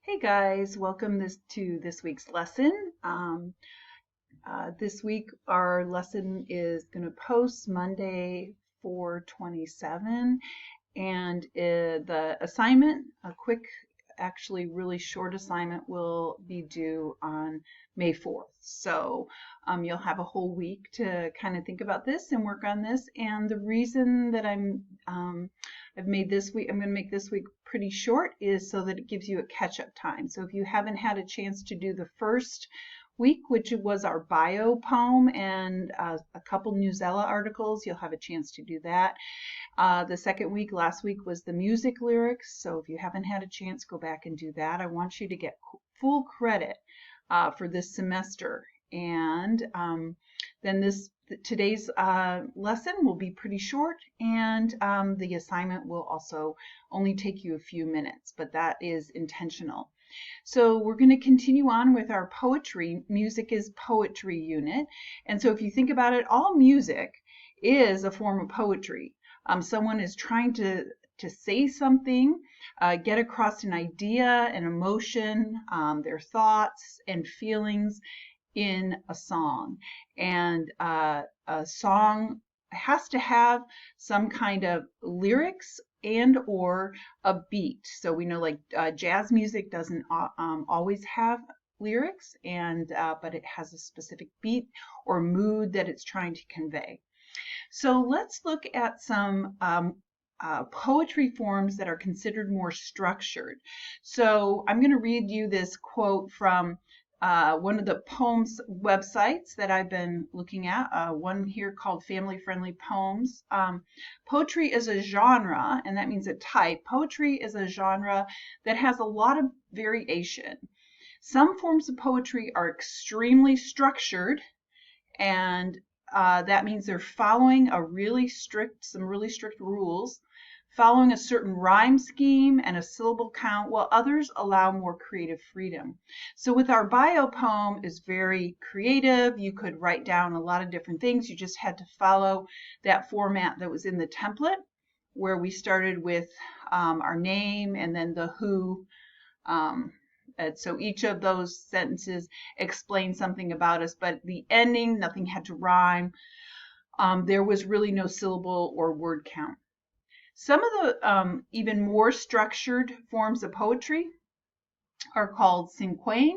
Hey guys, welcome to this week's lesson. This week our lesson is going to post Monday 4/27, and the assignment, a quick, actually really short assignment, will be due on May 4th. So you'll have a whole week to kind of think about this and work on this. And the reason that I'm going to make this week pretty short is so that it gives you a catch-up time. So if you haven't had a chance to do the first week, which was our bio poem and a couple Newsella articles, you'll have a chance to do that. The second week, last week, was the music lyrics. So if you haven't had a chance, go back and do that. I want you to get full credit for this semester. And then today's lesson will be pretty short, and the assignment will also only take you a few minutes, but that is intentional. So we're going to continue on with our poetry, music is poetry unit. And so if you think about it, all music is a form of poetry. Someone is trying to say something, get across an idea, an emotion, their thoughts and feelings in a song. And a song has to have some kind of lyrics and or a beat. So we know, like, jazz music doesn't always have lyrics, and but it has a specific beat or mood that it's trying to convey. So let's look at some poetry forms that are considered more structured. So I'm going to read you this quote from one of the poems websites that I've been looking at, one here called Family Friendly Poems. Poetry is a genre, and that means a type. Poetry is a genre that has a lot of variation. Some forms of poetry are extremely structured, and that means they're following some really strict rules, following a certain rhyme scheme and a syllable count, while others allow more creative freedom. So with our bio poem is very creative. You could write down a lot of different things. You just had to follow that format that was in the template, where we started with our name and then the who. And so each of those sentences explained something about us, but the ending, nothing had to rhyme. There was really no syllable or word count. Some of the even more structured forms of poetry are called Cinquain,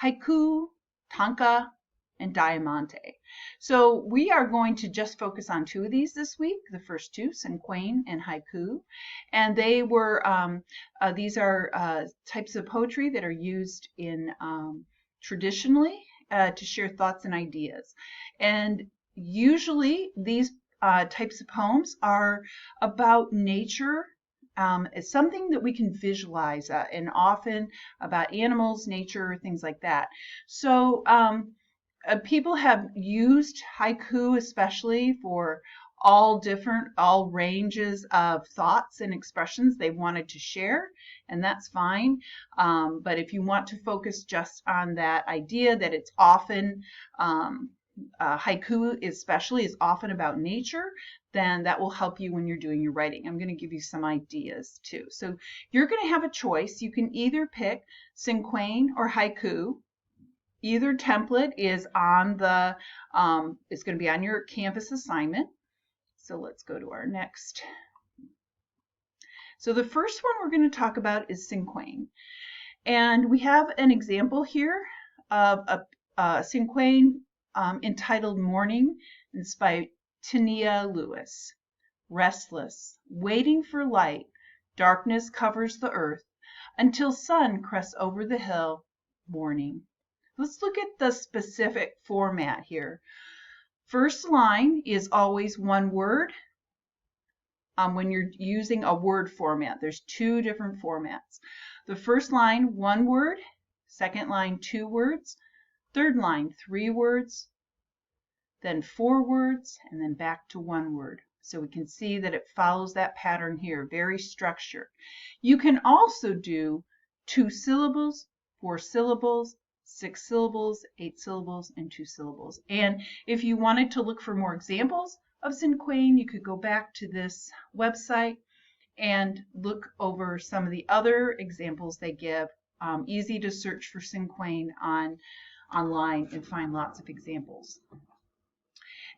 Haiku, Tanka, and Diamante. So we are going to just focus on two of these this week, the first two, Cinquain and Haiku. And these are types of poetry that are used in traditionally to share thoughts and ideas. And usually these types of poems are about nature. It's something that we can visualize, and often about animals, nature, things like that. So people have used haiku especially for all ranges of thoughts and expressions they wanted to share, and that's fine. But if you want to focus just on that idea that it's often haiku especially is often about nature, then that will help you when you're doing your writing. I'm going to give you some ideas too. So you're going to have a choice. You can either pick Cinquain or haiku. Either template is on the it's going to be on your Canvas assignment. So let's go to our next. So the first one we're going to talk about is Cinquain. And we have an example here of a Cinquain entitled Morning. It's by Tania Lewis. Restless, waiting for light, darkness covers the earth until sun crests over the hill. Morning. Let's look at the specific format here. First line is always one word. When you're using a word format, there's two different formats. The first line, one word. Second line, two words. Third line, three words. Then four words, and then back to one word. So we can see that it follows that pattern here, very structured. You can also do 2 syllables, 4 syllables, 6 syllables, 8 syllables, and 2 syllables. And if you wanted to look for more examples of Cinquain, you could go back to this website and look over some of the other examples they give easy to search for Cinquain online and find lots of examples.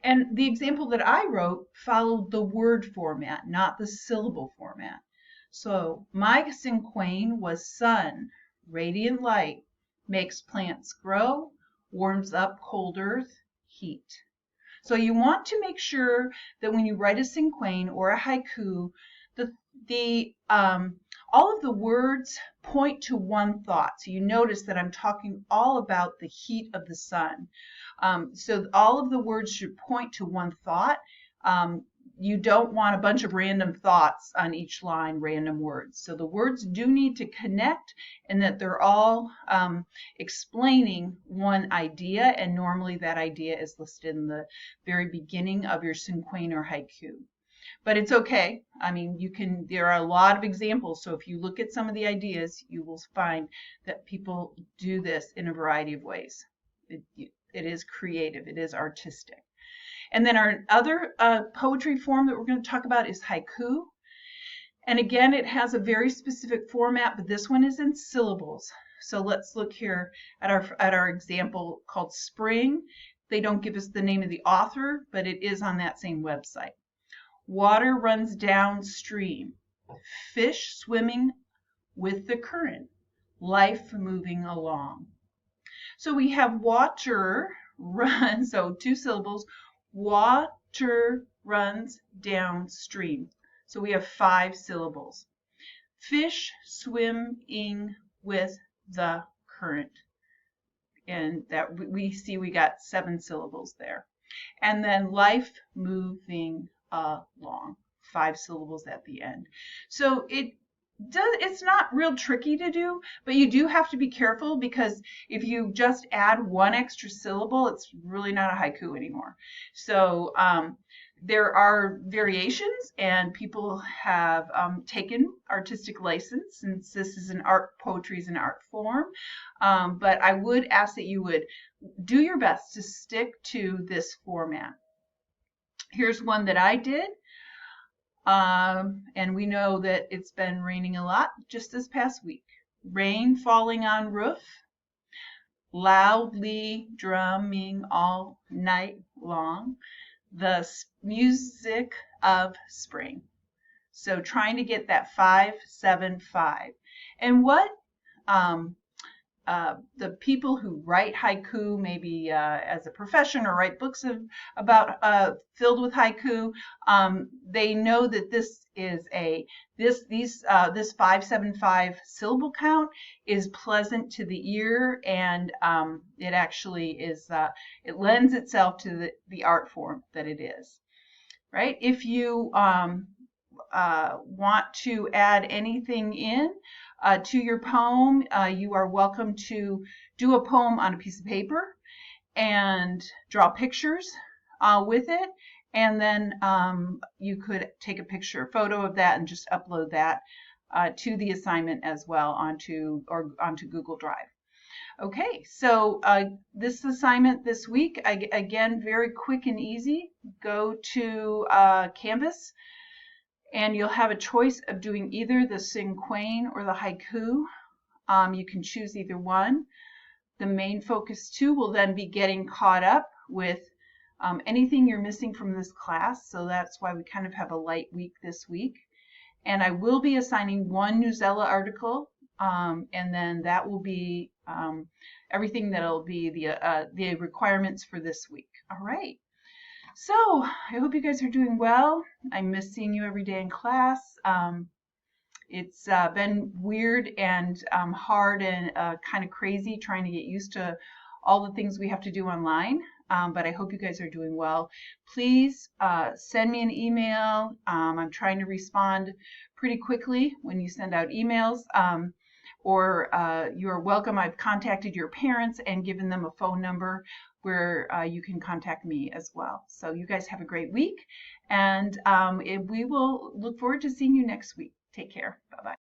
And the example that I wrote followed the word format, not the syllable format. So my Cinquain was sun, radiant light, makes plants grow, warms up cold earth, heat. So you want to make sure that when you write a Cinquain or a haiku, the all of the words point to one thought. So you notice that I'm talking all about the heat of the sun. So all of the words should point to one thought. You don't want a bunch of random thoughts on each line, random words. So the words do need to connect, and that they're all explaining one idea, and normally that idea is listed in the very beginning of your Cinquain or haiku. But it's okay. I mean, there are a lot of examples. So if you look at some of the ideas, you will find that people do this in a variety of ways. It is creative. It is artistic. And then our other poetry form that we're going to talk about is haiku. And again, it has a very specific format, but this one is in syllables. So let's look here at our example called Spring. They don't give us the name of the author, but it is on that same website. Water runs downstream, fish swimming with the current, life moving along. So we have water run, so 2 syllables, water runs downstream. So we have 5 syllables. Fish swimming with the current. And that we see we got 7 syllables there. And then life moving along, 5 syllables at the end. So it's not real tricky to do, but you do have to be careful, because if you just add 1 extra syllable, it's really not a haiku anymore. So there are variations, and people have taken artistic license, since this is poetry is an art form. But I would ask that you would do your best to stick to this format. Here's one that I did. And we know that it's been raining a lot just this past week. Rain falling on roof, loudly drumming all night long, the music of spring. So trying to get that 5-7-5. And what the people who write haiku, maybe as a profession, or write books about filled with haiku, they know that this is this 5-7-5 syllable count is pleasant to the ear, and it actually is. It lends itself to the art form that it is. Right? If you want to add anything in to your poem, you are welcome to do a poem on a piece of paper and draw pictures with it, and then you could take a photo of that and just upload that to the assignment as well onto Google Drive. Okay, so this assignment this week, again, very quick and easy. Go to Canvas, and you'll have a choice of doing either the Cinquain or the haiku. You can choose either one. The main focus too will then be getting caught up with anything you're missing from this class. So that's why we kind of have a light week this week. And I will be assigning 1 Newsella article, and then that will be everything that'll be the requirements for this week. All right. So I hope you guys are doing well. I miss seeing you every day in class. It's been weird and hard and kind of crazy trying to get used to all the things we have to do online. But I hope you guys are doing well. Please send me an email. I'm trying to respond pretty quickly when you send out emails. Or you're welcome. I've contacted your parents and given them a phone number where you can contact me as well. So you guys have a great week, and we will look forward to seeing you next week. Take care. Bye-bye.